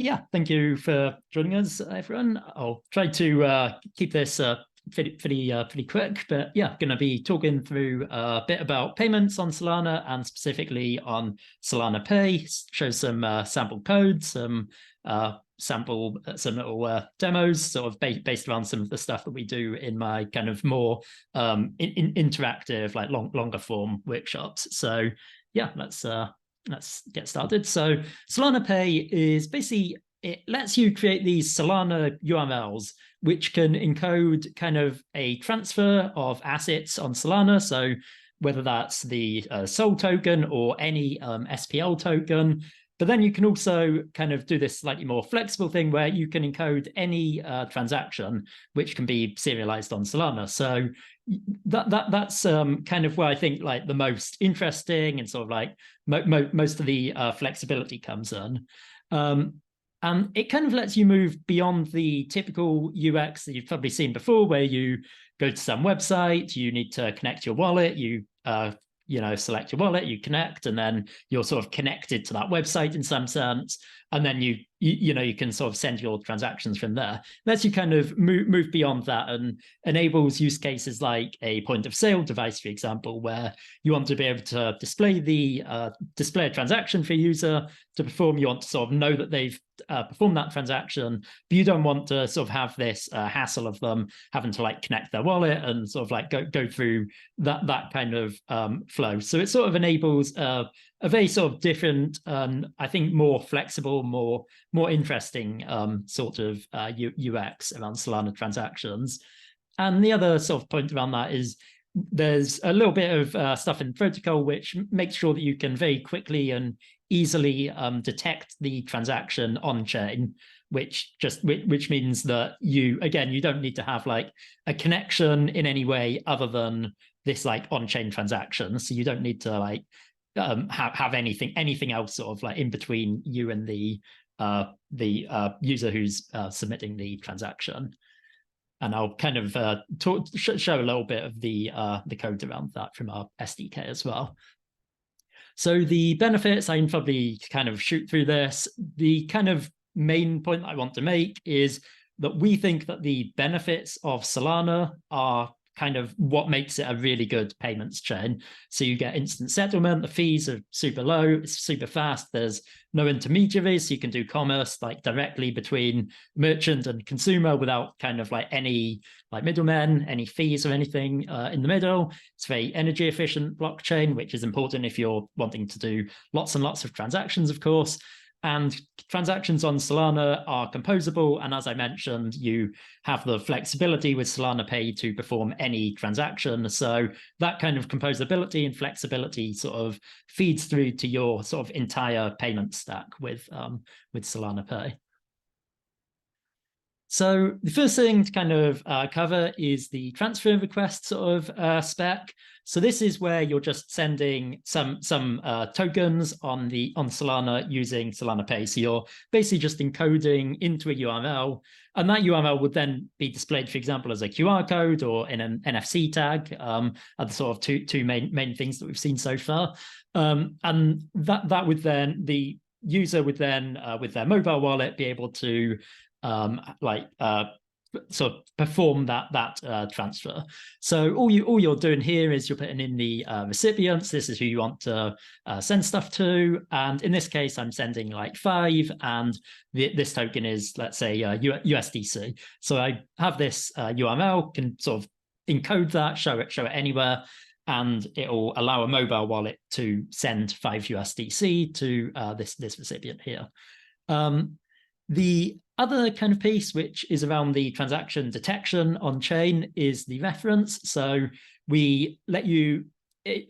Yeah, thank you for joining us, everyone. I'll try to keep this pretty quick, but yeah, going to be talking through a bit about payments on Solana and specifically on Solana Pay. Show some sample code, some little demos, sort of based around some of the stuff that we do in my kind of more interactive, like longer form workshops. So yeah, let's get started. So Solana Pay is basically, it lets you create these Solana URLs, which can encode kind of a transfer of assets on Solana. So whether that's the SOL token or any SPL token, but then you can also kind of do this slightly more flexible thing where you can encode any transaction, which can be serialized on Solana. So that's kind of where I think like the most interesting and sort of like most of the flexibility comes in. And it kind of lets you move beyond the typical UX that you've probably seen before, where you go to some website, you need to connect your wallet, you select your wallet, you connect, and then you're sort of connected to that website in some sense. And then you can sort of send your transactions from there. Lets you kind of move beyond that and enables use cases like a point of sale device, for example, where you want to be able to display a transaction for a user to perform. You want to sort of know that they've performed that transaction, but you don't want to sort of have this hassle of them having to like connect their wallet and sort of like go through that kind of flow. So it sort of enables a very sort of different, I think more flexible, more interesting sort of UX around Solana transactions. And the other sort of point around that is there's a little bit of stuff in protocol which makes sure that you can very quickly and easily detect the transaction on chain, which means that you don't need to have like a connection in any way other than this like on-chain transaction. So you don't need to like have anything else sort of like in between you and the user who's submitting the transaction. And I'll kind of show a little bit of the code around that from our SDK as well. So the benefits, I can probably kind of shoot through this. The kind of main point I want to make is that we think that the benefits of Solana are kind of what makes it a really good payments chain. So you get instant settlement, the fees are super low, it's super fast, there's no intermediaries, so you can do commerce like directly between merchant and consumer without kind of like any like middlemen, any fees or anything in the middle. It's very energy efficient blockchain, which is important if you're wanting to do lots and lots of transactions, of course. And transactions on Solana are composable. And as I mentioned, you have the flexibility with Solana Pay to perform any transaction. So that kind of composability and flexibility sort of feeds through to your sort of entire payment stack with Solana Pay. So the first thing to kind of cover is the transfer request sort of spec. So this is where you're just sending some tokens on Solana using Solana Pay. So you're basically just encoding into a URL, and that URL would then be displayed, for example, as a QR code or in an NFC tag. Are the sort of two main things that we've seen so far, and that would then the user would then with their mobile wallet be able to sort of perform that transfer. So all you're doing here is you're putting in the recipients. This is who you want to send stuff to, and in this case I'm sending like 5, and this token is, let's say, USDC. So I have this URL, can sort of encode that, show it anywhere, and it'll allow a mobile wallet to send 5 USDC to this recipient here. The other kind of piece, which is around the transaction detection on chain, is the reference. So we let you.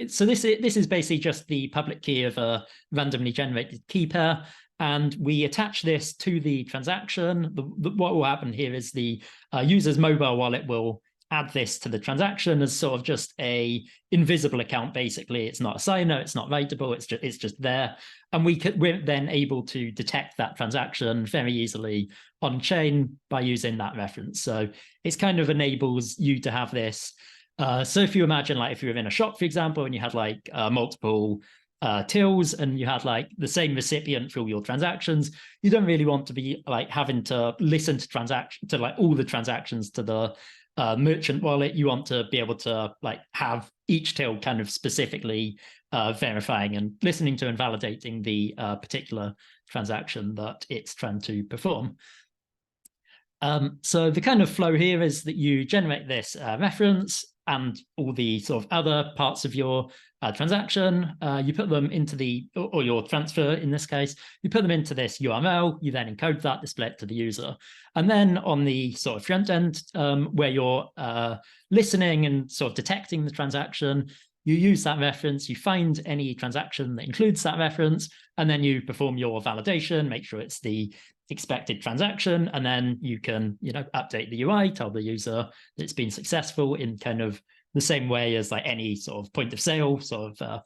So this is basically just the public key of a randomly generated key pair, and we attach this to the transaction. What will happen here is the user's mobile wallet will add this to the transaction as sort of just a invisible account. Basically, it's not a signer, it's not writable, it's just there. And we're then able to detect that transaction very easily on chain by using that reference. So it's kind of enables you to have this. So if you imagine, like, if you were in a shop, for example, and you had like multiple tills and you had like the same recipient for all your transactions, you don't really want to be like having to listen to like all the transactions to the merchant wallet. You want to be able to like have each till kind of specifically verifying and listening to and validating the particular transaction that it's trying to perform. So the kind of flow here is that you generate this reference and all the sort of other parts of your transaction, you put them into or your transfer in this case, you put them into this URL, you then encode that, display it to the user. And then on the sort of front end, where you're listening and sort of detecting the transaction, you use that reference, you find any transaction that includes that reference, and then you perform your validation, make sure it's the expected transaction, and then you can, update the UI, tell the user that it's been successful in kind of the same way as like any sort of point of sale sort of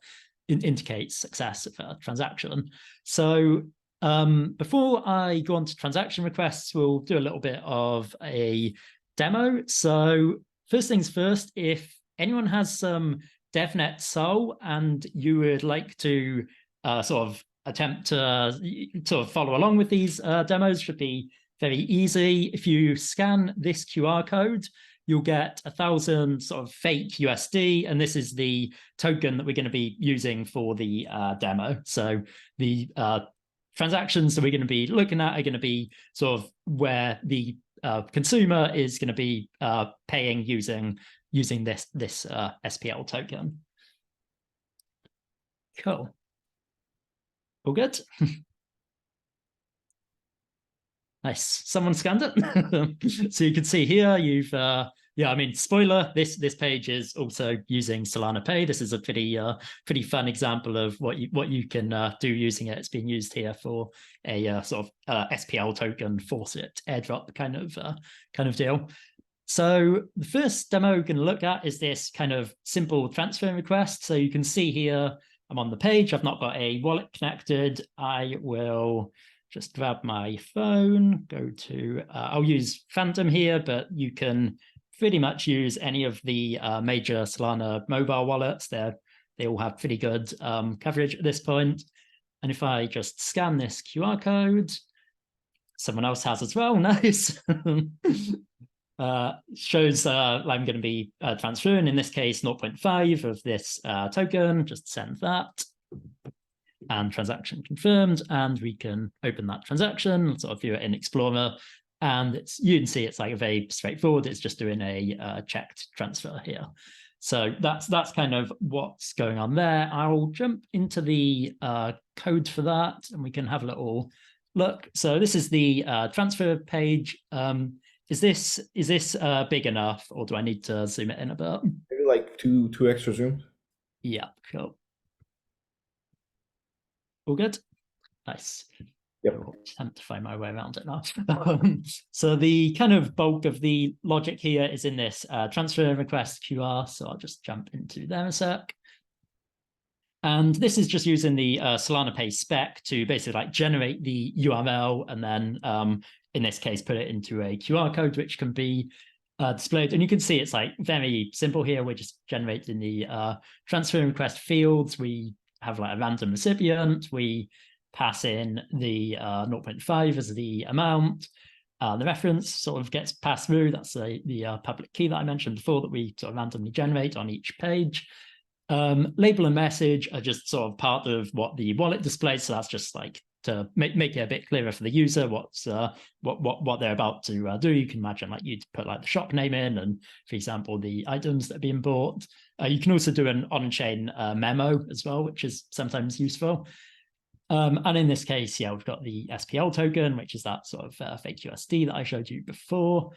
indicates success of a transaction. So before I go on to transaction requests, we'll do a little bit of a demo. So first things first, if anyone has some DevNet Sol and you would like to sort of attempt to sort of follow along with these demos, should be very easy. If you scan this QR code, you'll get 1,000 sort of fake USD, and this is the token that we're going to be using for the demo. So the transactions that we're going to be looking at are going to be sort of where the consumer is going to be paying using this SPL token. Cool. All good. Nice. Someone scanned it. So you can see here, you've spoiler, this page is also using Solana Pay. This is a pretty fun example of what you can do using it. It's being used here for a sort of SPL token faucet airdrop kind of deal. So the first demo we're going to look at is this kind of simple transfer request. So you can see here, I'm on the page. I've not got a wallet connected. I will just grab my phone, go to, I'll use Phantom here, but you can pretty much use any of the major Solana mobile wallets. They all have pretty good coverage at this point. And if I just scan this QR code, someone else has as well, nice. Shows I'm going to be transferring, in this case, 0.5 of this token, just send that. And transaction confirmed, and we can open that transaction, sort of view it in Explorer, and you can see it's like very straightforward. It's just doing a checked transfer here. So that's kind of what's going on there. I'll jump into the code for that, and we can have a little look. So this is the transfer page. Is this big enough, or do I need to zoom it in a bit? Maybe like two extra zooms. Yeah, cool. All good? Nice. Yep. I'll attempt to find my way around it now. So the kind of bulk of the logic here is in this transfer request QR. So I'll just jump into there a sec. And this is just using the Solana Pay spec to basically like generate the URL and then, in this case, put it into a QR code, which can be displayed. And you can see it's like very simple here. We're just generating the transfer request fields. We have like a random recipient. We pass in the 0.5 as the amount. The reference sort of gets passed through. That's the public key that I mentioned before that we sort of randomly generate on each page. Label and message are just sort of part of what the wallet displays. So that's just like to make it a bit clearer for the user what they're about to do. You can imagine like you'd put like the shop name in and, for example, the items that are being bought. You can also do an on-chain memo as well, which is sometimes useful. And in this case, yeah, we've got the SPL token, which is that sort of fake USD that I showed you before.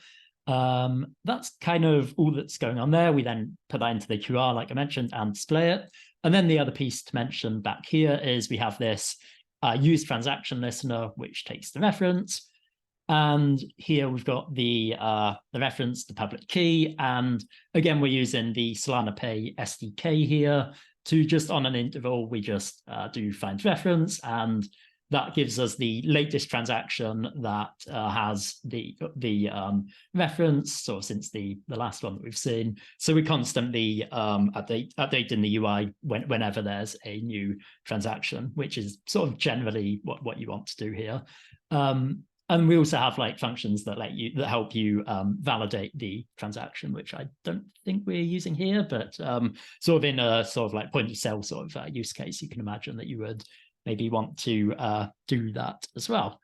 That's kind of all that's going on there. We then put that into the QR, like I mentioned, and display it. And then the other piece to mention back here is we have this use transaction listener, which takes the reference. And here we've got the reference, the public key. And again, we're using the Solana Pay SDK here to just on an interval, we just do find reference and that gives us the latest transaction that has the reference, sort of since the last one that we've seen. So we constantly update in the UI whenever there's a new transaction, which is sort of generally what you want to do here. And we also have like functions that help you validate the transaction, which I don't think we're using here, but sort of in a sort of like point of sale sort of use case, you can imagine that you would maybe want to do that as well.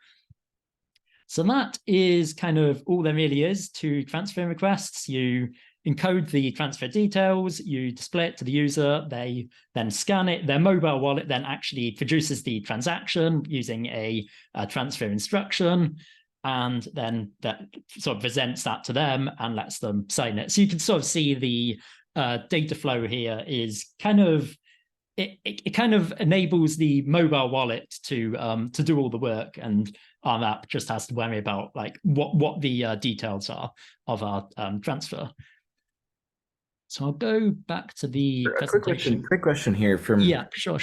So that is kind of all there really is to transfer requests. You encode the transfer details, you display it to the user, they then scan it, their mobile wallet then actually produces the transaction using a transfer instruction, and then that sort of presents that to them and lets them sign it. So you can sort of see the data flow here is kind of, it kind of enables the mobile wallet to do all the work, and our app just has to worry about like what the details are of our transfer. So I'll go back to the presentation. Quick question here from sure.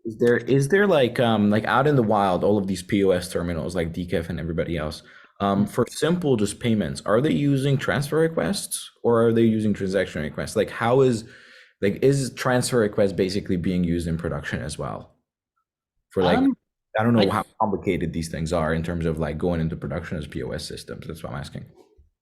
Is there like out in the wild, all of these POS terminals like Decaf and everybody else, for simple just payments, are they using transfer requests or are they using transaction requests? Like how is transfer request basically being used in production as well? For like, I don't know how complicated these things are in terms of like going into production as POS systems. That's what I'm asking.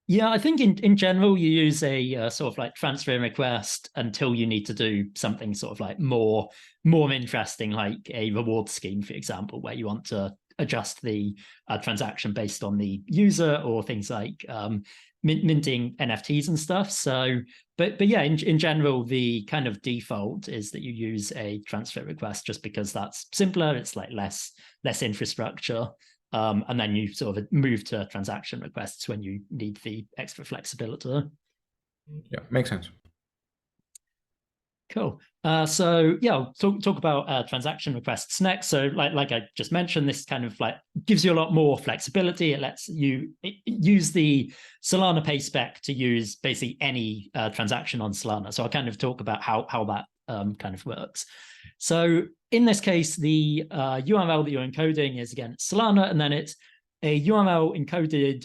Yeah, I think in general, you use a sort of like transfer request until you need to do something sort of like more interesting, like a reward scheme, for example, where you want to adjust the transaction based on the user, or things like minting NFTs and stuff. So, but yeah, in general, the kind of default is that you use a transfer request just because that's simpler. It's like less infrastructure. And then you sort of move to transaction requests when you need the extra flexibility. Yeah, makes sense. Cool. So yeah, I'll talk about transaction requests next. So like I just mentioned, this kind of like gives you a lot more flexibility. It lets you use the Solana Pay spec to use basically any transaction on Solana. So I'll kind of talk about how that kind of works. So in this case, the URL that you're encoding is, again, Solana, and then it's a URL encoded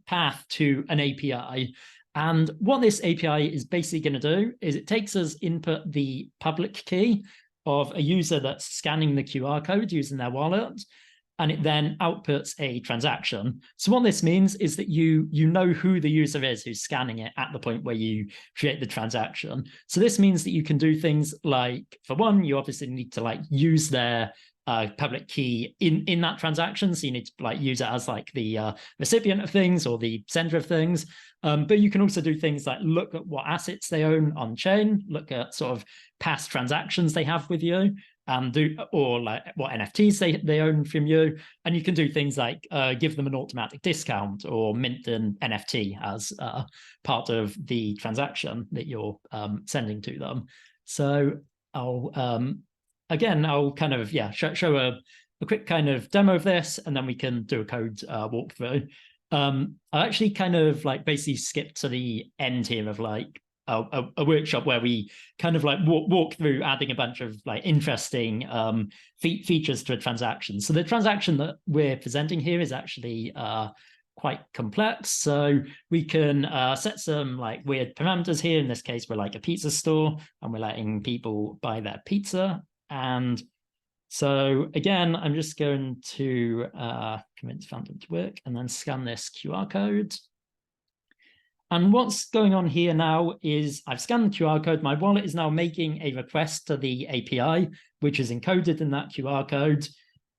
path to an API. And what this API is basically going to do is it takes us input the public key of a user that's scanning the QR code using their wallet, and it then outputs a transaction. So what this means is that you know who the user is who's scanning it at the point where you create the transaction. So this means that you can do things like, for one, you obviously need to like use their public key in that transaction. So you need to like use it as like the recipient of things or the sender of things. But you can also do things like look at what assets they own on chain, look at sort of past transactions they have with you, or like what NFTs they own from you. And you can do things like give them an automatic discount or mint an NFT as part of the transaction that you're sending to them. So I'll kind of show a quick kind of demo of this, and then we can do a code walkthrough. I actually kind of like basically skipped to the end here of like a workshop where we kind of like walk through adding a bunch of like interesting features to a transaction. So the transaction that we're presenting here is actually quite complex. So we can set some like weird parameters here. In this case, we're like a pizza store and we're letting people buy their pizza. And so again, I'm just going to convince Phantom to work and then scan this QR code. And what's going on here now is I've scanned the QR code. My wallet is now making a request to the API, which is encoded in that QR code.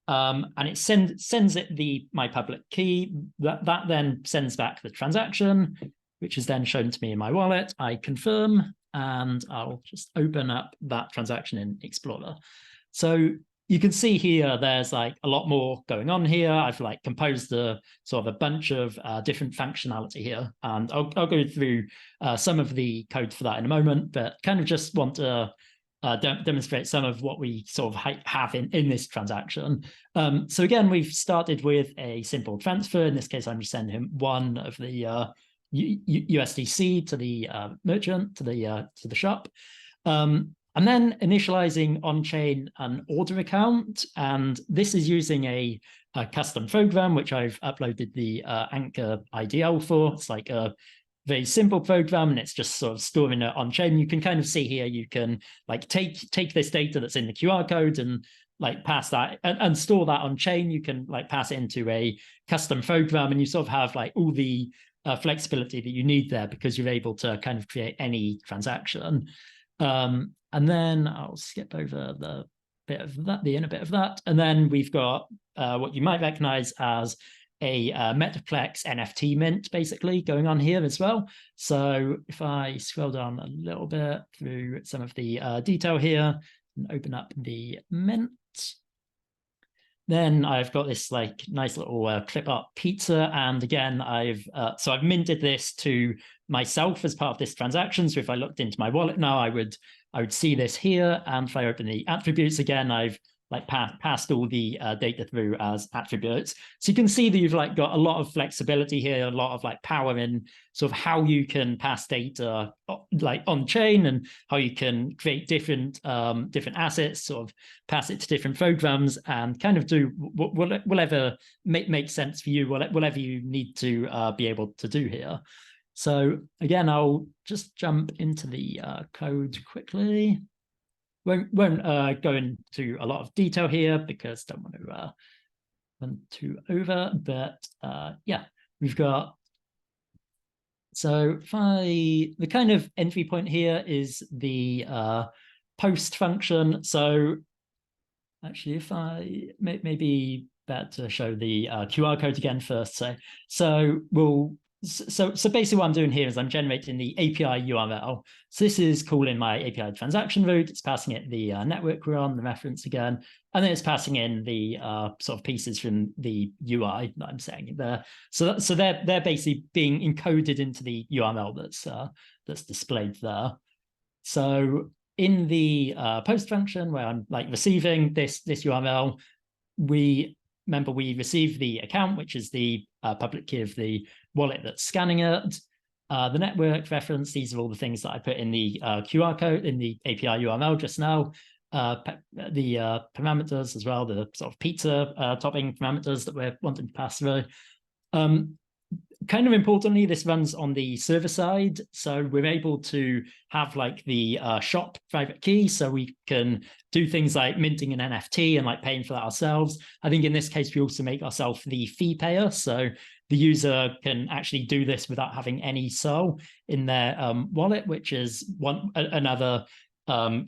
And it sends it my public key. That then sends back the transaction, which is then shown to me in my wallet. I confirm, and I'll just open up that transaction in Explorer. So you can see here, there's like a lot more going on here. I've like composed a sort of a bunch of different functionality here. And I'll go through some of the code for that in a moment, but kind of just want to demonstrate some of what we sort of have in this transaction. So again, we've started with a simple transfer. In this case, I'm just sending him one of the USDC to the merchant, to the shop. And And then initializing on-chain an order account. And this is using a custom program, which I've uploaded the Anchor IDL for. It's like a very simple program, and it's just sort of storing it on-chain. You can kind of see here, you can like take this data that's in the QR code and like pass that and store that on chain. You can like pass it into a custom program, and you sort of have like all the flexibility that you need there, because you're able to kind of create any transaction. And then I'll skip over the bit of that, the inner bit of that. And then we've got what you might recognize as a Metaplex NFT mint basically going on here as well. So if I scroll down a little bit through some of the detail here and open up the mint, then I've got this like nice little clip art pizza. And again, I've minted this to myself as part of this transaction. So if I looked into my wallet now, I would see this here. And if I open the attributes again, I've like passed all the data through as attributes. So you can see that you've like got a lot of flexibility here, a lot of like power in sort of how you can pass data like on chain, and how you can create different assets, sort of pass it to different programs, and kind of do whatever makes sense for you, whatever you need to be able to do here. So again, I'll just jump into the code quickly. Won't go into a lot of detail here because don't want to run too over. But yeah, we've got. So the kind of entry point here is the post function. So actually, if I maybe better to show the QR code again first. So basically what I'm doing here is I'm generating the API URL. So this is calling my API transaction route. It's passing it the network we're on, the reference again, and then it's passing in the sort of pieces from the UI that I'm setting there. So they're basically being encoded into the URL that's displayed there. So in the post function where I'm like receiving this URL, we receive the account, which is the public key of the wallet that's scanning it. The network reference, these are all the things that I put in the QR code in the API URL just now. The parameters as well, the sort of pizza topping parameters that we're wanting to pass through. Kind of importantly, this runs on the server side. So we're able to have like the shop private key. So we can do things like minting an NFT and like paying for that ourselves. I think in this case, we also make ourselves the fee payer. So the user can actually do this without having any SOL in their wallet, which is another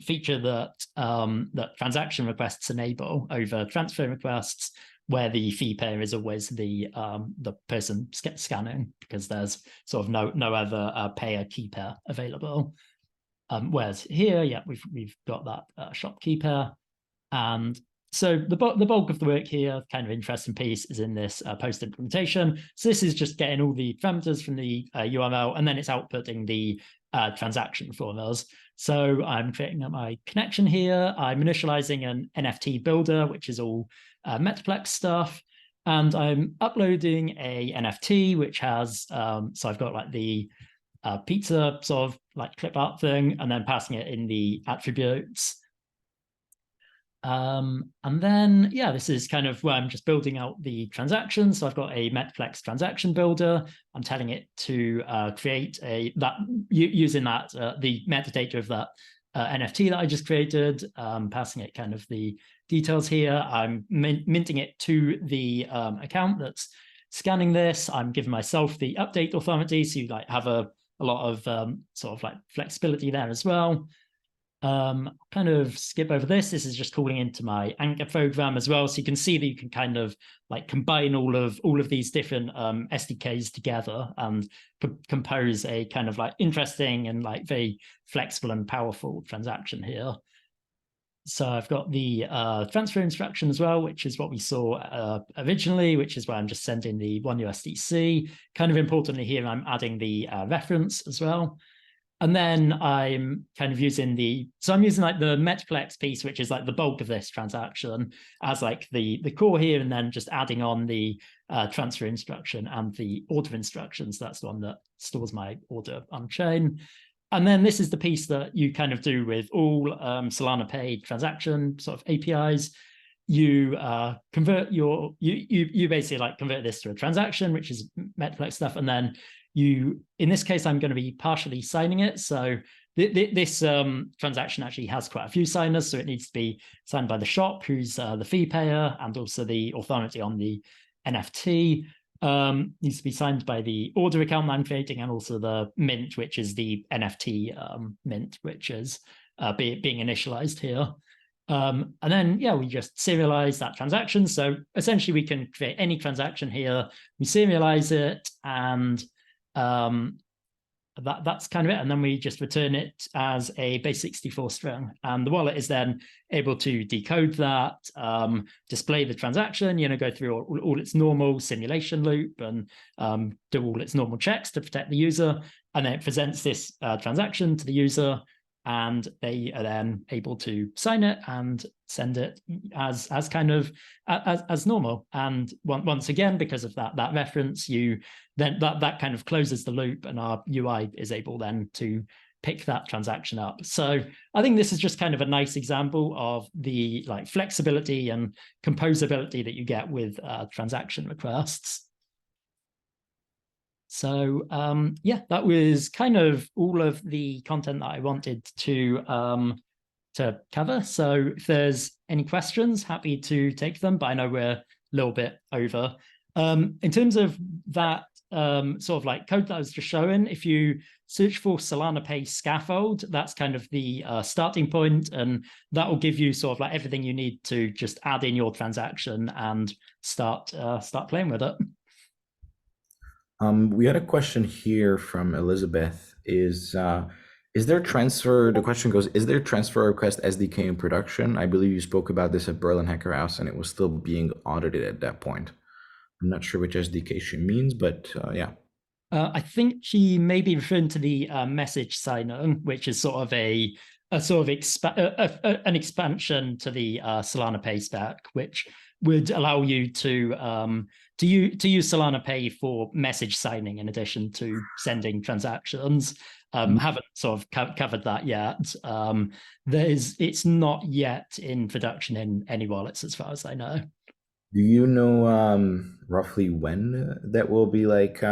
feature that transaction requests enable over transfer requests, where the fee payer is always the person scanning, because there's sort of no other payer key pair available. Whereas here, yeah, we've got that shopkeeper. And so the bulk of the work here, kind of interesting piece, is in this post implementation. So this is just getting all the parameters from the URL, and then it's outputting the transaction for us. So I'm creating up my connection here. I'm initializing an NFT builder, which is all Metaplex stuff, and I'm uploading a NFT which has so I've got like the pizza sort of like clip art thing, and then passing it in the attributes. And then yeah, this is kind of where I'm just building out the transaction. So I've got a Metaplex transaction builder. I'm telling it to create using that the metadata of that NFT that I just created, passing it kind of the details here. I'm minting it to the account that's scanning this. I'm giving myself the update authority, so you like have a lot of sort of like flexibility there as well. Kind of skip over this. This is just calling into my Anchor program as well. So you can see that you can kind of like combine all of these different SDKs together and compose a kind of like interesting and like very flexible and powerful transaction here. So I've got the transfer instruction as well, which is what we saw originally, which is where I'm just sending the 1 USDC. Kind of importantly here, I'm adding the reference as well. And then I'm kind of using I'm using like the Metaplex piece, which is like the bulk of this transaction, as like the core here, and then just adding on the transfer instruction and the order instructions. That's the one that stores my order on chain. And then this is the piece that you kind of do with all Solana Pay transaction sort of APIs. You convert you basically like convert this to a transaction, which is Metaflex stuff, and then you, in this case, I'm going to be partially signing it. So this transaction actually has quite a few signers, so it needs to be signed by the shop, who's the fee payer, and also the authority on the NFT. Needs to be signed by the order account I'm creating, and also the mint, which is the NFT mint, which is being initialized here. And then, yeah, we just serialize that transaction. So essentially, we can create any transaction here. We serialize it, and that's kind of it. And then we just return it as a base64 string. And the wallet is then able to decode that, display the transaction, go through all its normal simulation loop and do all its normal checks to protect the user. And then it presents this transaction to the user, and they are then able to sign it and send it as kind of as normal. And once again, because of that reference, then that kind of closes the loop, and our UI is able then to pick that transaction up. So I think this is just kind of a nice example of the like flexibility and composability that you get with transaction requests. So yeah, that was kind of all of the content that I wanted to cover. So if there's any questions, happy to take them, but I know we're a little bit over. In terms of that sort of like code that I was just showing, if you search for Solana Pay scaffold, that's kind of the starting point, and that will give you sort of like everything you need to just add in your transaction and start playing with it. We had a question here from Elizabeth. Is there transfer? The question goes, is there transfer request SDK in production? I believe you spoke about this at Berlin Hacker House, and it was still being audited at that point. I'm not sure which SDK she means, but yeah. I think she may be referring to the message sign-on, which is sort of an expansion to the Solana Pay stack, which would allow you to use Solana Pay for message signing in addition to sending transactions. Haven't sort of covered that yet. It's not yet in production in any wallets, as far as I know. Do you know roughly when that will be like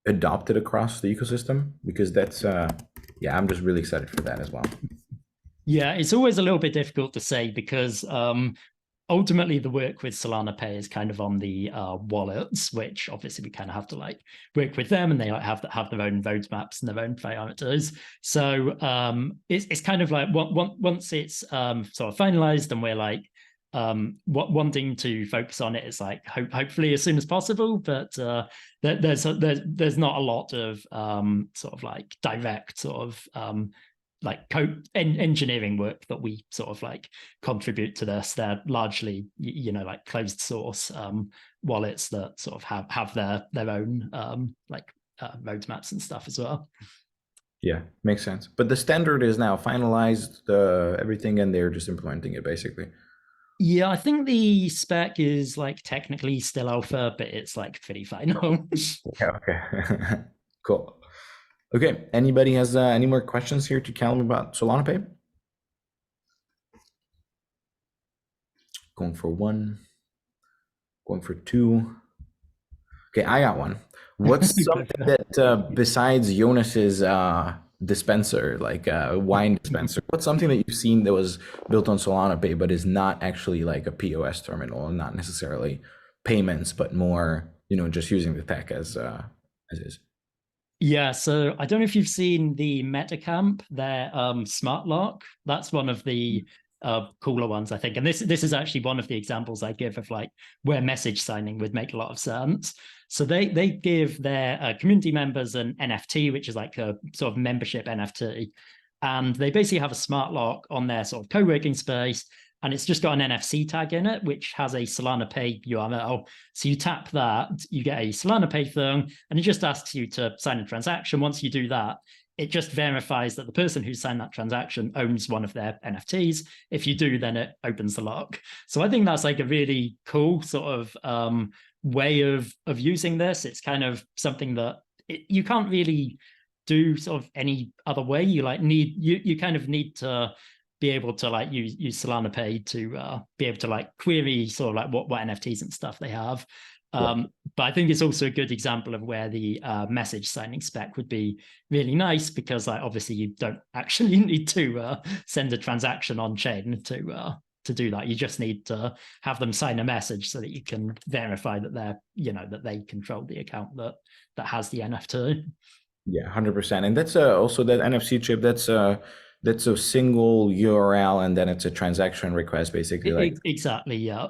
adopted across the ecosystem? Because that's yeah, I'm just really excited for that as well. Yeah, it's always a little bit difficult to say because ultimately the work with Solana Pay is kind of on the wallets, which obviously we kind of have to like work with them, and they like have their own roadmaps and their own parameters. So it's kind of like once it's sort of finalized and we're like wanting to focus on it, it's like hopefully as soon as possible, but there's not a lot of sort of like direct sort of like code engineering work that we sort of like contribute to this. They're largely like closed source wallets that sort of have their own like roadmaps and stuff as well. Yeah, makes sense. But the standard is now finalized, everything, and they're just implementing it basically. Yeah, I think the spec is like technically still alpha, but it's like pretty final. Okay. Cool. Okay, anybody has any more questions here to Callum about Solana Pay? Going for one, going for two. Okay, I got one. What's something that besides Jonas's dispenser, like a wine dispenser, what's something that you've seen that was built on Solana Pay but is not actually like a POS terminal, not necessarily payments, but more, just using the tech as is? Yeah, so I don't know if you've seen the Metacamp, their smart lock. That's one of the cooler ones, I think. And this is actually one of the examples I give of like where message signing would make a lot of sense. So they give their community members an NFT, which is like a sort of membership NFT. And they basically have a smart lock on their sort of co-working space. And it's just got an NFC tag in it, which has a Solana Pay URL. So you tap that, you get a Solana Pay thing, and it just asks you to sign a transaction. Once you do that, it just verifies that the person who signed that transaction owns one of their NFTs. If you do, then it opens the lock. So I think that's like a really cool sort of way of using this. It's kind of something that you can't really do sort of any other way. You like you kind of need to be able to like use Solana Pay to be able to like query sort of like what NFTs and stuff they have. But I think it's also a good example of where the message signing spec would be really nice, because like obviously you don't actually need to send a transaction on chain to do that. You just need to have them sign a message so that you can verify that they're, you know, that they control the account that has the NFT. Yeah, 100%. And that's also that NFC chip. That's a single URL, and then it's a transaction request, basically. Like exactly, yeah.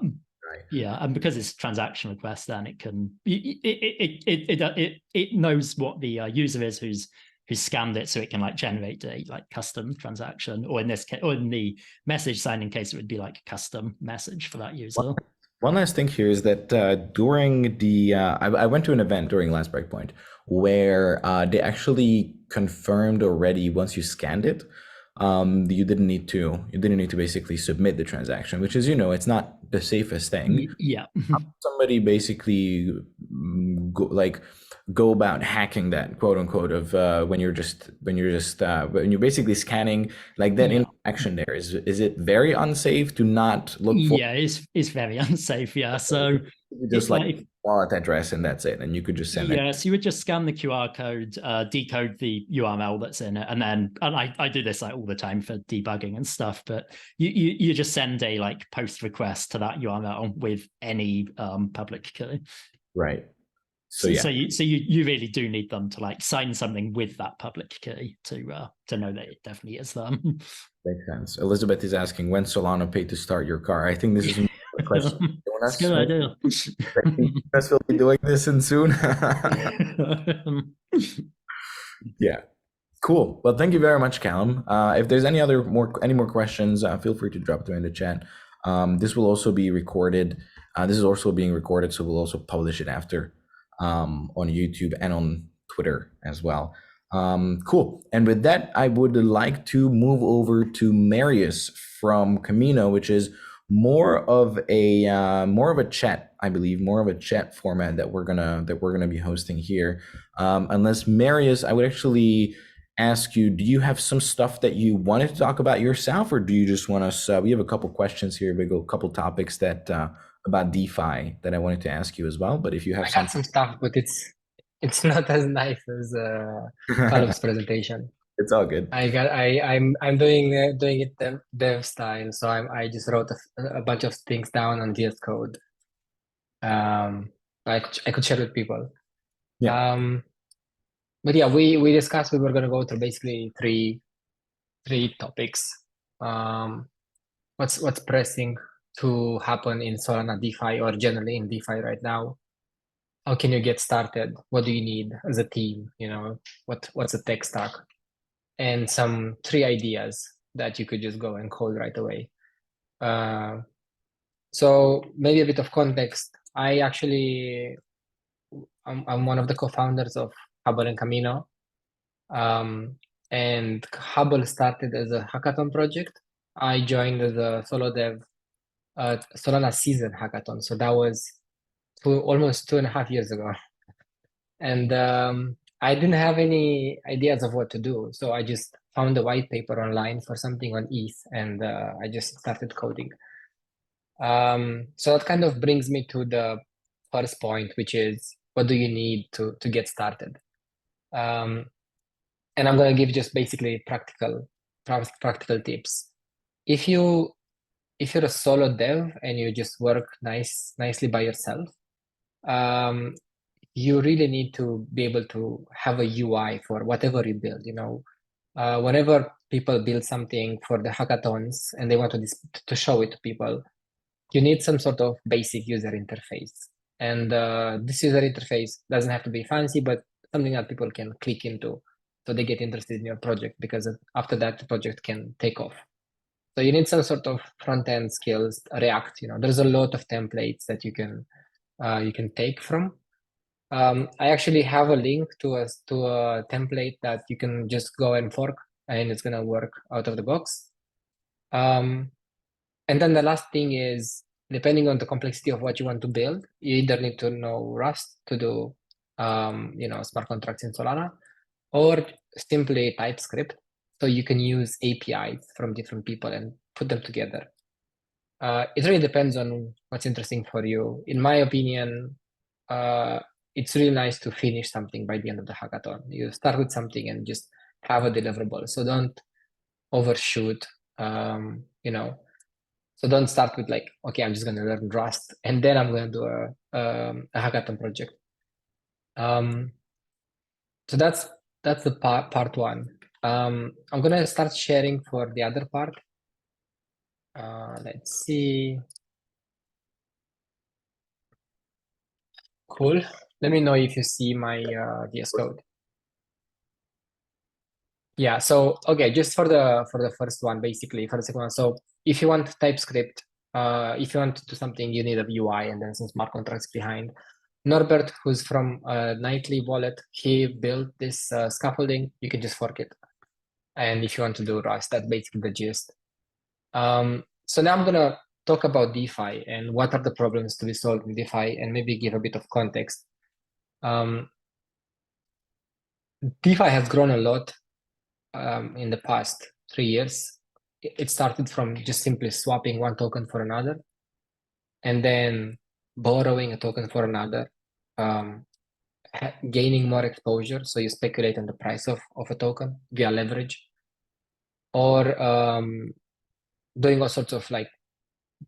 right. Yeah, and because it's a transaction request, then it can it knows what the user is who's scanned it, so it can like generate a like custom transaction, or in this case, or in the message signing case, it would be like a custom message for that user. One last thing here is that during the I went to an event during last breakpoint where they actually confirmed already, once you scanned it, you didn't need to basically submit the transaction, which is, you know, it's not the safest thing. Yeah. Somebody basically go about hacking that, quote unquote, of when you're basically scanning, like that interaction there, is it very unsafe to not look for? Yeah, it's very unsafe. Yeah, so just like wallet address and that's it, and you could just send it. Yeah, so you would just scan the QR code, decode the URL that's in it, and then I do this like all the time for debugging and stuff, but you just send a like post request to that URL with any public key. Right. So you really do need them to like sign something with that public key to know that it definitely is them. Makes sense. Elizabeth is asking, when Solana Pay to start your car? I think this is a question. It's a good idea. Jonas will be doing this soon. Yeah. Cool. Well, thank you very much, Callum. If there's any more questions, feel free to drop them in the chat. This will also be recorded. This is also being recorded, so we'll also publish it after on YouTube and on Twitter as well. Cool. And with that, I would like to move over to Marius from Camino, which is more of a chat, I believe, more of a chat format that we're gonna be hosting here. Unless Marius, I would actually ask you, do you have some stuff that you wanted to talk about yourself, or do you just want us? We have a couple questions here, a couple topics that about DeFi that I wanted to ask you as well. But if you have I got some stuff, but it's not as nice as Callum's presentation. It's all good. I'm doing it dev style, so I just wrote a bunch of things down on VS Code. I could share with people. Yeah. But yeah, we discussed we were gonna go through basically three topics. What's pressing to happen in Solana DeFi, or generally in DeFi right now? How can you get started? What do you need as a team? You know, what's the tech stack? And some 3 ideas that you could just go and code right away. So maybe a bit of context. I'm one of the co-founders of Hubble and Camino. And Hubble started as a hackathon project. I joined as a solo dev Solana season hackathon. So that was almost 2.5 years ago. And I didn't have any ideas of what to do. So I just found a white paper online for something on ETH, and I just started coding. So that kind of brings me to the first point, which is, what do you need to get started? And I'm going to give just basically practical tips. If you're a solo dev and you just work nicely by yourself, you really need to be able to have a UI for whatever you build. You know, whenever people build something for the hackathons and they want to show it to people, you need some sort of basic user interface. And this user interface doesn't have to be fancy, but something that people can click into so they get interested in your project, because after that, the project can take off. So you need some sort of front-end skills, React. You know, there's a lot of templates that you can take from. I actually have a link to a template that you can just go and fork, and it's gonna work out of the box. And then the last thing is, depending on the complexity of what you want to build, you either need to know Rust to do, smart contracts in Solana, or simply TypeScript, so you can use APIs from different people and put them together. It really depends on what's interesting for you. In my opinion, it's really nice to finish something by the end of the hackathon. You start with something and just have a deliverable. So don't overshoot, you know. So don't start with like, okay, I'm just going to learn Rust and then I'm going to do a hackathon project. So that's the part one. I'm going to start sharing for the other part. Let's see. Cool. Let me know if you see my VS Code. Yeah, so okay, just for the first one, basically for the second one. So if you want TypeScript, if you want to do something, you need a UI and then some smart contracts behind. Norbert, who's from Nightly Wallet, he built this scaffolding. You can just fork it. And if you want to do Rust, that's basically the gist. So now I'm gonna talk about DeFi and what are the problems to be solved in DeFi and maybe give a bit of context. DeFi has grown a lot in the past 3 years. It started from just simply swapping one token for another and then borrowing a token for another, gaining more exposure. So you speculate on the price of a token via leverage, or doing all sorts of like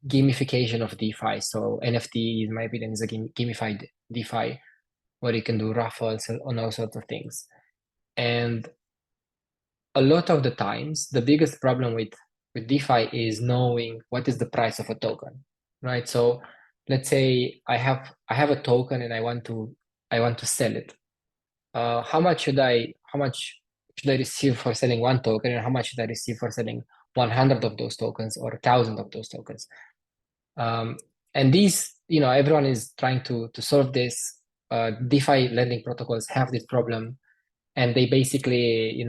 gamification of DeFi. So NFT, in my opinion, is a gamified DeFi where you can do raffles and all sorts of things. And a lot of the times, the biggest problem with DeFi is knowing what is the price of a token, right? So let's say I have a token and I want to sell it. How much should I receive for selling one token, and how much should I receive for selling 100 of those tokens or 1,000 of those tokens? And these, everyone is trying to solve this. DeFi lending protocols have this problem, and they basically,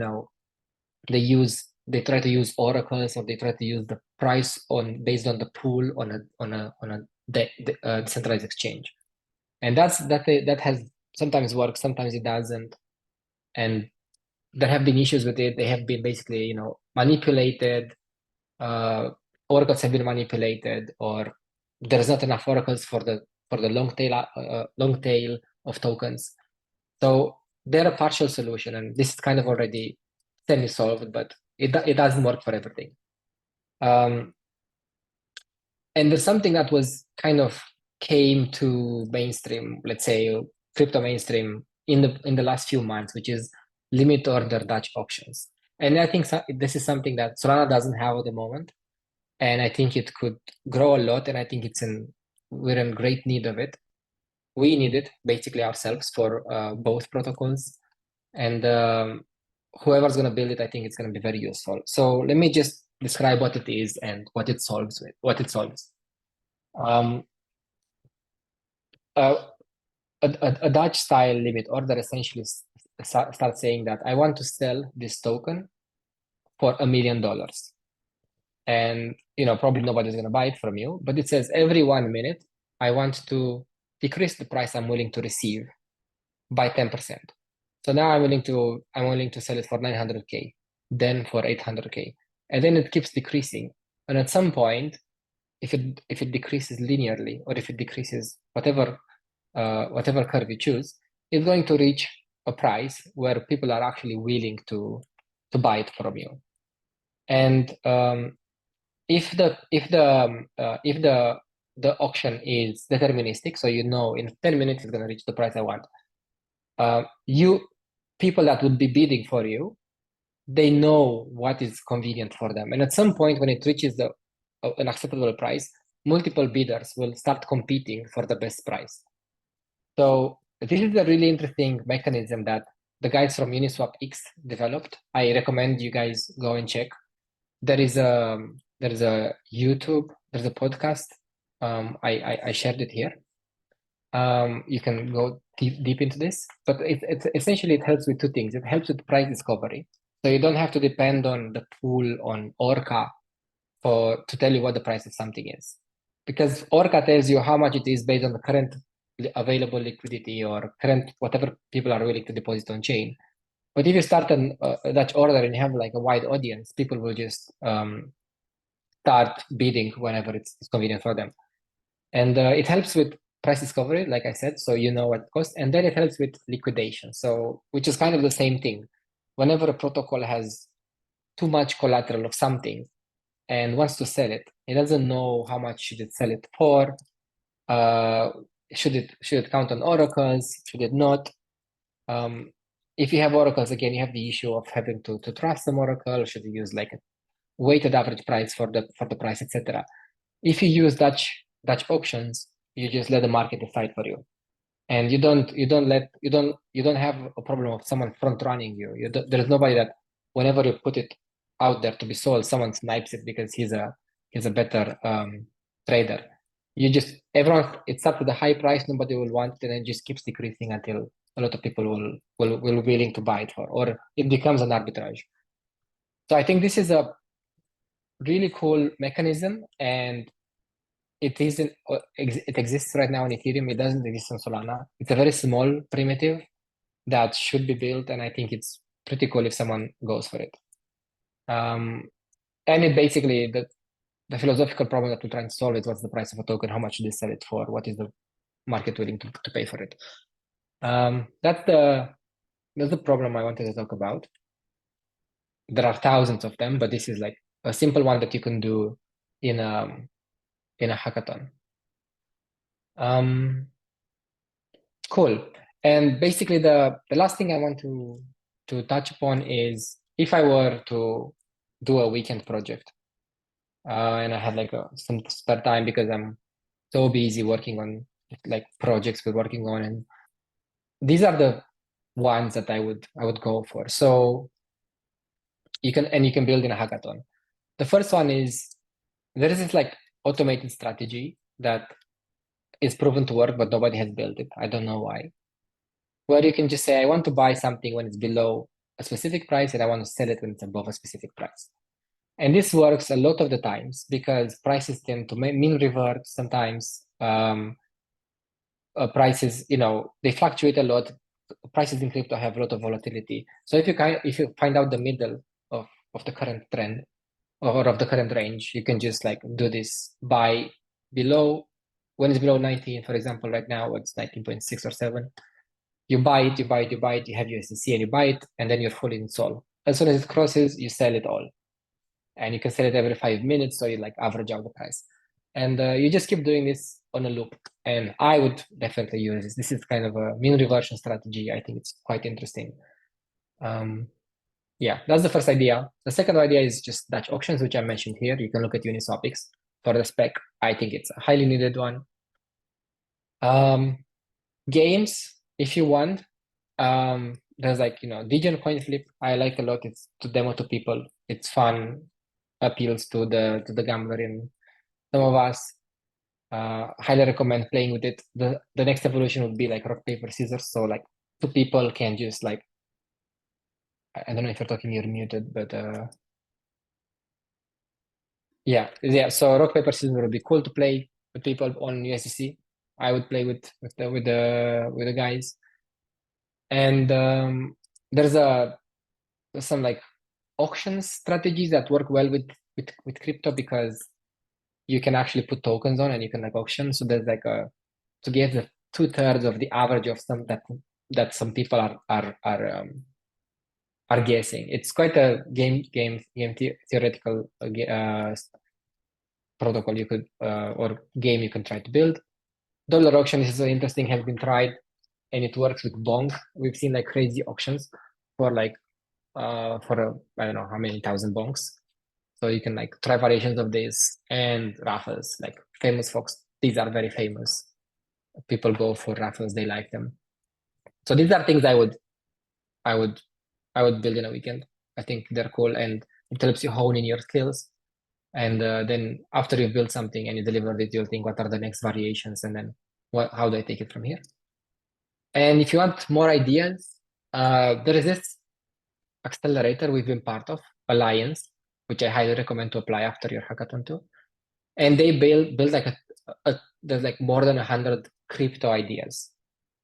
they try to use oracles, or they try to use the price based on the pool on a decentralized exchange, and that has sometimes worked, sometimes it doesn't, and there have been issues with it. They have been basically manipulated. Oracles have been manipulated, or there's not enough oracles for the long tail of tokens. So they're a partial solution, and this is kind of already semi-solved, but it doesn't work for everything. And there's something that was kind of came to mainstream, let's say crypto mainstream in the last few months, which is limit order Dutch auctions. And I think this is something that Solana doesn't have at the moment, and I think it could grow a lot. And I think we're in great need of it. We need it basically ourselves for both protocols, and whoever's going to build it, I think it's going to be very useful. So let me just describe what it is and what it solves. A Dutch style limit order essentially starts saying that I want to sell this token for $1 million. And probably nobody's going to buy it from you, but it says every 1 minute I want to decrease the price I'm willing to receive by 10%. So now I'm willing to sell it for 900K, then for 800K, and then it keeps decreasing. And at some point, if it decreases linearly, or if it decreases whatever curve you choose, it's going to reach a price where people are actually willing to buy it from you. And if the auction is deterministic, so in 10 minutes it's going to reach the price I want, people that would be bidding for you, they know what is convenient for them, and at some point when it reaches an acceptable price, multiple bidders will start competing for the best price. So this is a really interesting mechanism that the guys from Uniswap X developed. I recommend you guys go and check. There is a YouTube, there's a podcast. I shared it here. You can go deep into this, but it's essentially, it helps with two things. It helps with price discovery, so you don't have to depend on the pool on Orca to tell you what the price of something is, because Orca tells you how much it is based on the current available liquidity or current whatever people are willing to deposit on chain. But if you start a Dutch order and you have like a wide audience, people will just start bidding whenever it's convenient for them. And it helps with price discovery, like I said, so you know what it costs. And then it helps with liquidation, so which is kind of the same thing. Whenever a protocol has too much collateral of something and wants to sell it, it doesn't know how much should it sell it for. Should it count on oracles? Should it not? If you have oracles, again, you have the issue of having to trust some oracle. Should you use like a weighted average price for the price, etc. If you use Dutch options, you just let the market decide for you, and you don't have a problem of someone front running you. There's nobody that whenever you put it out there to be sold, someone snipes it because he's a better trader. You just it's up to the high price, nobody will want it, and it just keeps decreasing until a lot of people will willing to buy it for, or it becomes an arbitrage. So I think this is a really cool mechanism, and it exists right now in Ethereum. It doesn't exist on Solana. It's a very small primitive that should be built, and I think it's pretty cool if someone goes for it. And it basically the philosophical problem that we're trying to solve is what's the price of a token, how much do they sell it for, what is the market willing to pay for it. That's the problem I wanted to talk about. There are thousands of them, but this is like a simple one that you can do in a hackathon. Cool. And basically the last thing I want to touch upon is if I were to do a weekend project, and I had like some spare time because I'm so busy working on like projects we're working on, and these are the ones that I would go for. So you can build in a hackathon. The first one is there is this like automated strategy that is proven to work, but nobody has built it. I don't know why. Where you can just say, I want to buy something when it's below a specific price, and I want to sell it when it's above a specific price. And this works a lot of the times because prices tend to mean revert sometimes. Prices, they fluctuate a lot. Prices in crypto have a lot of volatility. So if you find out the middle of the current trend or of the current range, you can just like do this buy below when it's below 19, for example. Right now it's 19.6 or 7. You buy it, you have USDC and you buy it, and then you're fully in Sol. As soon as it crosses, you sell it all. And you can sell it every 5 minutes, so you like average out the price. And you just keep doing this on a loop. And I would definitely use this. This is kind of a mean reversion strategy. I think it's quite interesting. Yeah, that's the first idea. The second idea is just Dutch auctions, which I mentioned here. You can look at Uniswapix for the spec. I think it's a highly needed one. Games, if you want. There's like, Degen coin flip. I like a lot. It's to demo to people. It's fun, appeals to the gambler in some of us. Highly recommend playing with it. The next evolution would be like rock, paper, scissors. So like two people can just like, I don't know if you're talking, you're muted, but yeah. So rock, paper, scissors would be cool to play with people on USDC. I would play with the guys. And there's some like auction strategies that work well with crypto because you can actually put tokens on and you can like auction. So there's like to get the 2/3 of the average of some that some people are guessing. It's quite a game theoretical protocol you could or game you can try to build. Dollar auction is so interesting, has been tried, and it works with bonk. We've seen like crazy auctions for like I don't know how many thousand bonks. So you can like try variations of this, and raffles, like famous folks. These are very famous. People go for raffles, they like them. So these are things I would build in a weekend. I think they're cool, and it helps you hone in your skills. And then after you've built something and you deliver it, you'll think what are the next variations, and then how do I take it from here? And if you want more ideas, there is this accelerator we've been part of, Alliance, which I highly recommend to apply after your hackathon too. And they build like there's like more than 100 crypto ideas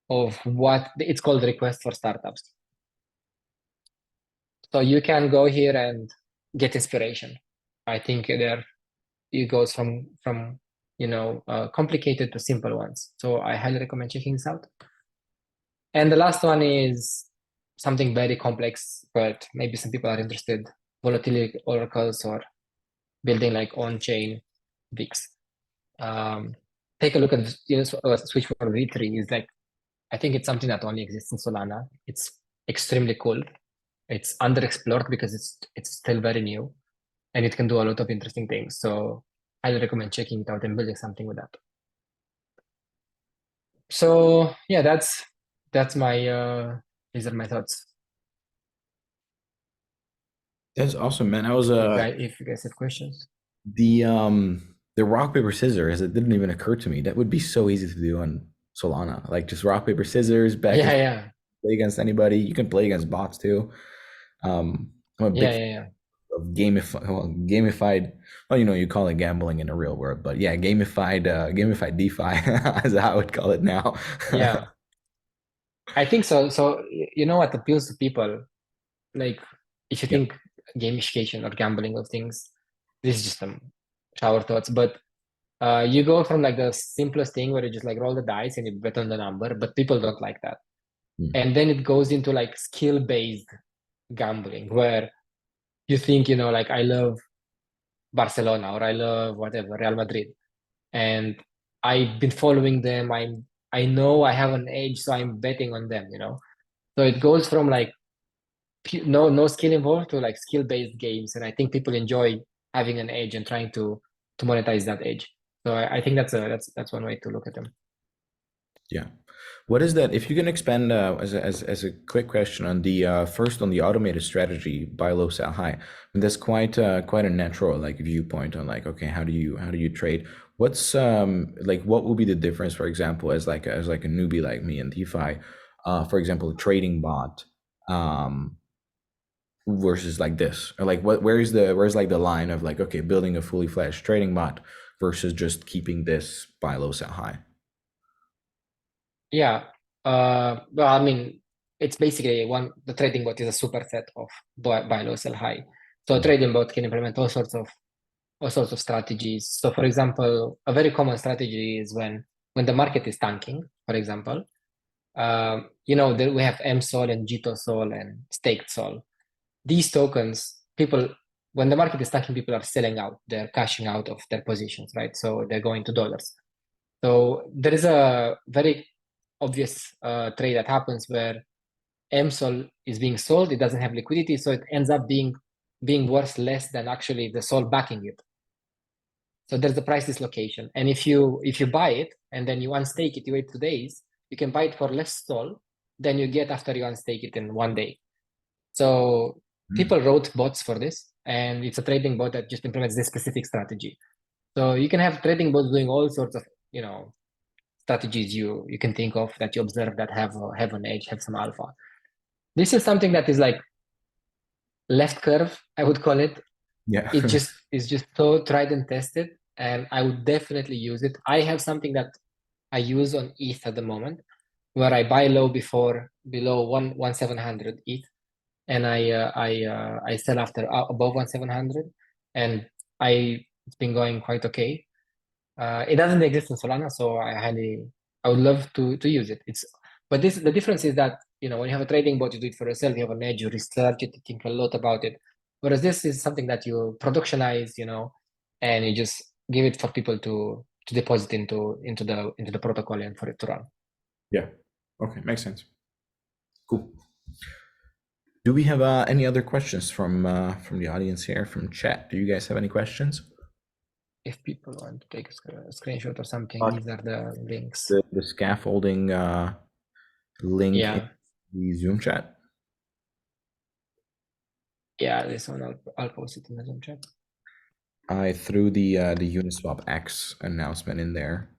of what it's called request for startups. So you can go here and get inspiration. I think there it goes from complicated to simple ones. So I highly recommend checking this out. And the last one is something very complex, but maybe some people are interested. Volatility oracles or building like on-chain VIX. Take a look at switch for V3 is like, I think it's something that only exists in Solana. It's extremely cool. It's underexplored because it's still very new and it can do a lot of interesting things. So I recommend checking it out and building something with that. So yeah, that's my these are my thoughts. That's awesome, man. I was If you guys have questions. the rock paper scissors, it didn't even occur to me. That would be so easy to do on Solana. Like just rock paper scissors back and Yeah. play against anybody. You can play against bots too. I'm a big Yeah. of gamified. Well, you call it gambling in the real world, but yeah, gamified DeFi is how I would call it now. Yeah. I think so. So you know what appeals to people, like if you Yeah. think gamification or gambling of things, this is just some shower thoughts. But you go from like the simplest thing where you just like roll the dice and you bet on the number, but people don't like that. And then it goes into like skill-based gambling where you think, like I love Barcelona or I love whatever, Real Madrid. And I've been following them. I know I have an edge, so I'm betting on them. So it goes from like no skill involved to like skill-based games. And I think people enjoy having an edge and trying to monetize that edge. So I think that's one way to look at them. Yeah. What is that? If you can expand as a quick question on the first on the automated strategy, buy low, sell high. And that's quite a natural like viewpoint on like, okay, how do you trade? What's like what will be the difference, for example, as like a newbie like me in DeFi, for example, a trading bot, versus like this, or like where's like the line of like, okay, building a fully fledged trading bot versus just keeping this buy low, sell high. Yeah. Well, I mean, it's basically the trading bot is a superset of buy low, sell high. So a trading bot can implement all sorts of strategies. So for example, a very common strategy is when the market is tanking, for example, we have MSOL and JITO-SOL and staked SOL. These tokens, when the market is tanking, people are selling out. They're cashing out of their positions, right? So they're going to dollars. So there is a very obvious trade that happens where MSOL is being sold. It doesn't have liquidity, so it ends up being worth less than actually the SOL backing it. So there's the price dislocation. And if you buy it and then you unstake it, you wait 2 days, you can buy it for less SOL than you get after you unstake it in 1 day. So people wrote bots for this, and it's a trading bot that just implements this specific strategy. So you can have trading bots doing all sorts of strategies you can think of that you observe that have an edge, have some alpha. This is something that is like left curve, I would call it. Yeah. It just is just so tried and tested, and I would definitely use it. I have something that I use on ETH at the moment, where I buy low below 1,700 ETH, and I sell after above 1,700, and it's been going quite okay. It doesn't exist in Solana, so I would love to use it. But the difference is that when you have a trading bot, you do it for yourself. You have an edge, you research it, you think a lot about it. Whereas this is something that you productionize, and you just give it for people to deposit into the protocol and for it to run. Yeah. Okay, makes sense. Cool. Do we have any other questions from the audience here, from chat? Do you guys have any questions? If people want to take a screenshot or something, these are the links. The scaffolding link Yeah. in the Zoom chat. Yeah, this one I'll post it in the Zoom chat. I threw the Uniswap X announcement in there.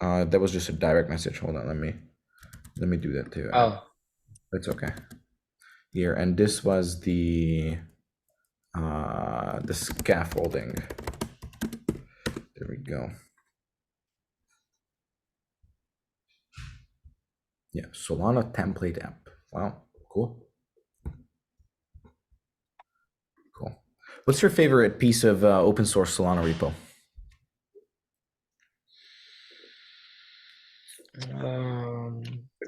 That was just a direct message. Hold on, let me do that too. That's okay. Here, and this was the scaffolding. There we go. Yeah, Solana template app. Wow, Cool. Cool. What's your favorite piece of open source Solana repo?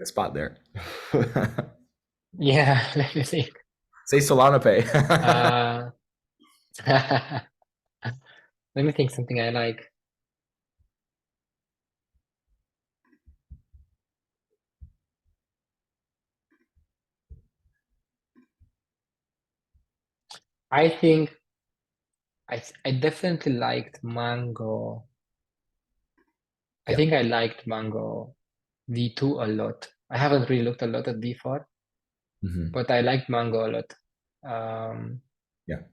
A spot there. Yeah, let me think. Say Solana Pay. Let me think something I like. I think I definitely liked Mango. I Yeah. think I liked Mango V2 a lot. I haven't really looked a lot at V4, Mhm. but I liked Mango a lot. Um, Yeah.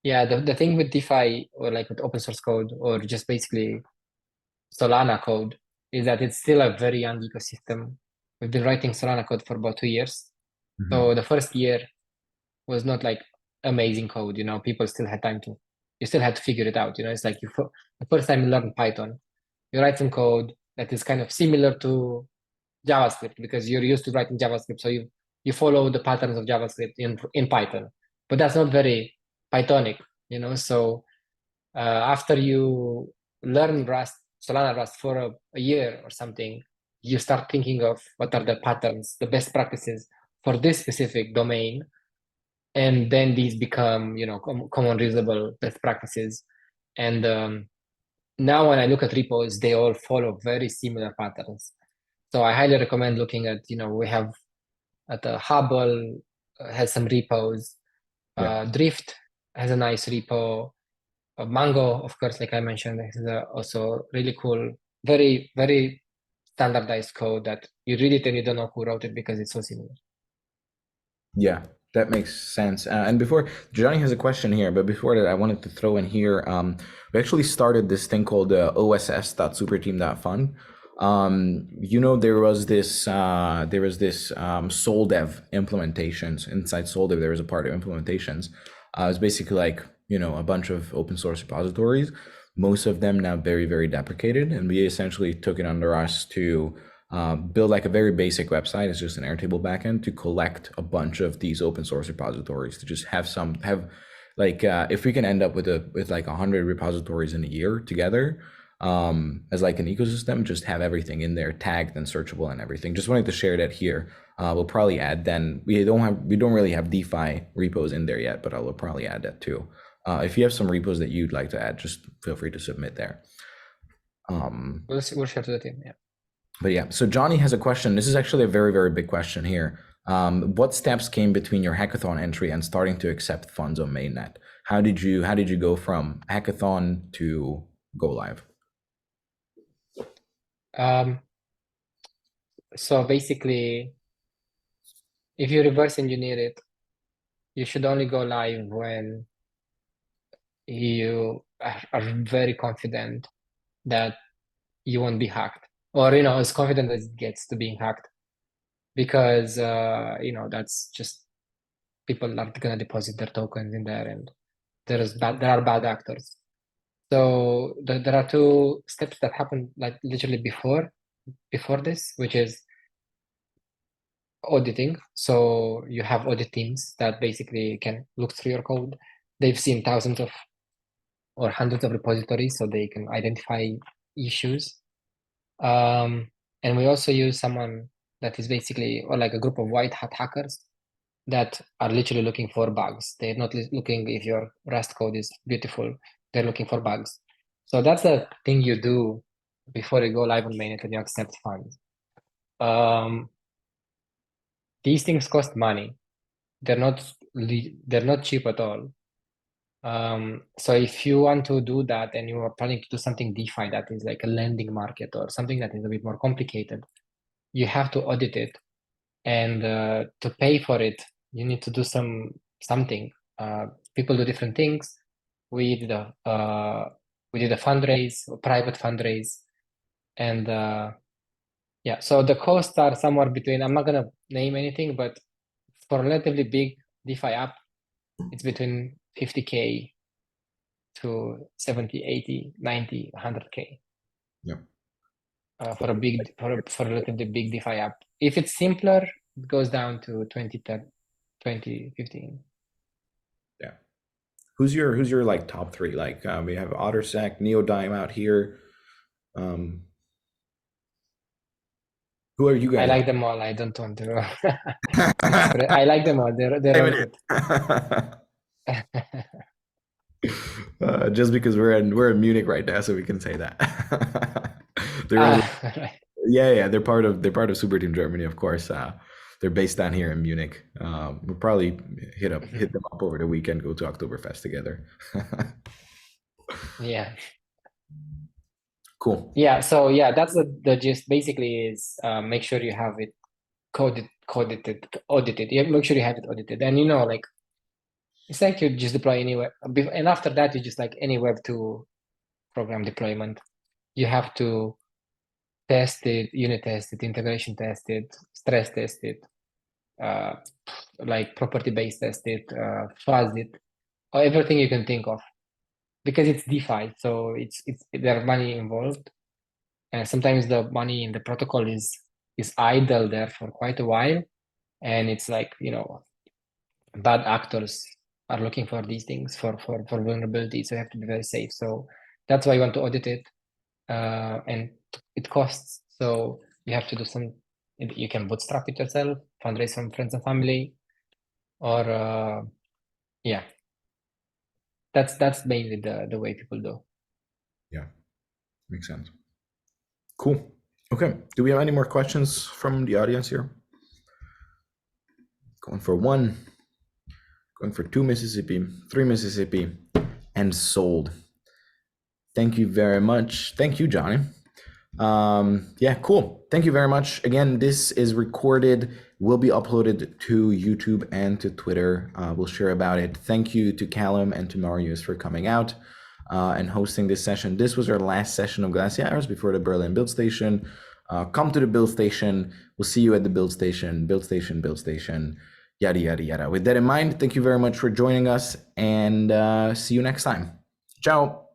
yeah, the thing with DeFi or like with open source code or just basically Solana code is that it's still a very young ecosystem. We've been writing Solana code for about 2 years. Mhm. So the first year was not like amazing code, people still had time to, you still had to figure it out. It's like the first time you learn Python, you write some code that is kind of similar to JavaScript because you're used to writing JavaScript. So you follow the patterns of JavaScript in Python, but that's not very Pythonic, So after you learn Rust, Solana Rust for a year or something, you start thinking of what are the patterns, the best practices for this specific domain. And then these become, common reusable best practices. And now when I look at repos, they all follow very similar patterns. So I highly recommend looking at, we have at Hubble has some repos. Yeah. Drift has a nice repo. Mango, of course, like I mentioned, is also really cool, very, very standardized code that you read it and you don't know who wrote it because it's so similar. Yeah, that makes sense. And before, Johnny has a question here, but before that, I wanted to throw in here. We actually started this thing called oss.superteam.fun. There was this SolDev implementations inside SolDev. There was a part of implementations. It's basically like a bunch of open source repositories. Most of them now very, very deprecated, and we essentially took it under us to build like a very basic website. It's just an Airtable backend to collect a bunch of these open source repositories to just have if we can end up with like 100 repositories in a year together as like an ecosystem, just have everything in there tagged and searchable and everything. Just wanted to share that here. We'll probably add then. We don't really have DeFi repos in there yet, but I will probably add that too. If you have some repos that you'd like to add, just feel free to submit there. We'll share to the team. Yeah. But yeah, so Johnny has a question. This is actually a very, very big question here. What steps came between your hackathon entry and starting to accept funds on mainnet? How did you go from hackathon to go live? So basically, if you reverse engineer it, you should only go live when you are very confident that you won't be hacked, or as confident as it gets to being hacked, because that's just people are gonna deposit their tokens in there, and there are bad actors. So there are two steps that happen like literally before this, which is auditing. So you have audit teams that basically can look through your code. They've seen thousands of or hundreds of repositories, so they can identify issues. And we also use someone that is basically, or like a group of white hat hackers that are literally looking for bugs. They're not looking if your Rust code is beautiful. They're looking for bugs. So that's the thing you do before you go live on mainnet and you accept funds. These things cost money. They're not cheap at all. So if you want to do that and you are planning to do something DeFi that is like a lending market or something that is a bit more complicated, you have to audit it, and to pay for it, you need to do something. People do different things. We did a fundraise, a private fundraise, and yeah. So the costs are somewhere between. I'm not gonna name anything, but for a relatively big DeFi app, it's between 50K to 70, 80, 90, 100K. Yeah. For a relatively big DeFi app. If it's simpler, it goes down to 2015. Yeah. Who's your like top three? Like we have Ottersec, Neodime out here. Who are you I guys? like them all. I don't want to express. I like them all. They're all good. Just because we're in Munich right now, so we can say that. Right. Yeah, they're part of Super Team Germany, of course. They're based down here in Munich. We'll probably hit them up over the weekend, go to Oktoberfest together. Yeah. Cool. Yeah. So yeah, that's the gist. Basically, is make sure you have it audited. Yeah, make sure you have it audited, and like it's like you just deploy any web, and after that you just like any Web2 program deployment, you have to test it, unit test it, integration test it, stress test it, like property-based test it, fuzz it, or everything you can think of, because it's DeFi, so it's there's money involved, and sometimes the money in the protocol is idle there for quite a while, and it's like bad actors are looking for these things for vulnerabilities, so you have to be very safe. So that's why you want to audit it, and it costs. So you have to do some. You can bootstrap it yourself, fundraise from friends and family, or yeah, that's mainly the way people do. Yeah, makes sense. Cool. Okay. Do we have any more questions from the audience here? Going for 1, going for 2 Mississippi, 3 Mississippi, and sold. Thank you very much. Thank you, Johnny. Yeah, cool. Thank you very much. Again, this is recorded, will be uploaded to YouTube and to Twitter. We'll share about it. Thank you to Callum and to Marius for coming out and hosting this session. This was our last session of Glassy Hours before the Berlin Build Station. Come to the Build Station. We'll see you at the Build Station, yada, yada, yada. With that in mind, thank you very much for joining us, and see you next time. Ciao.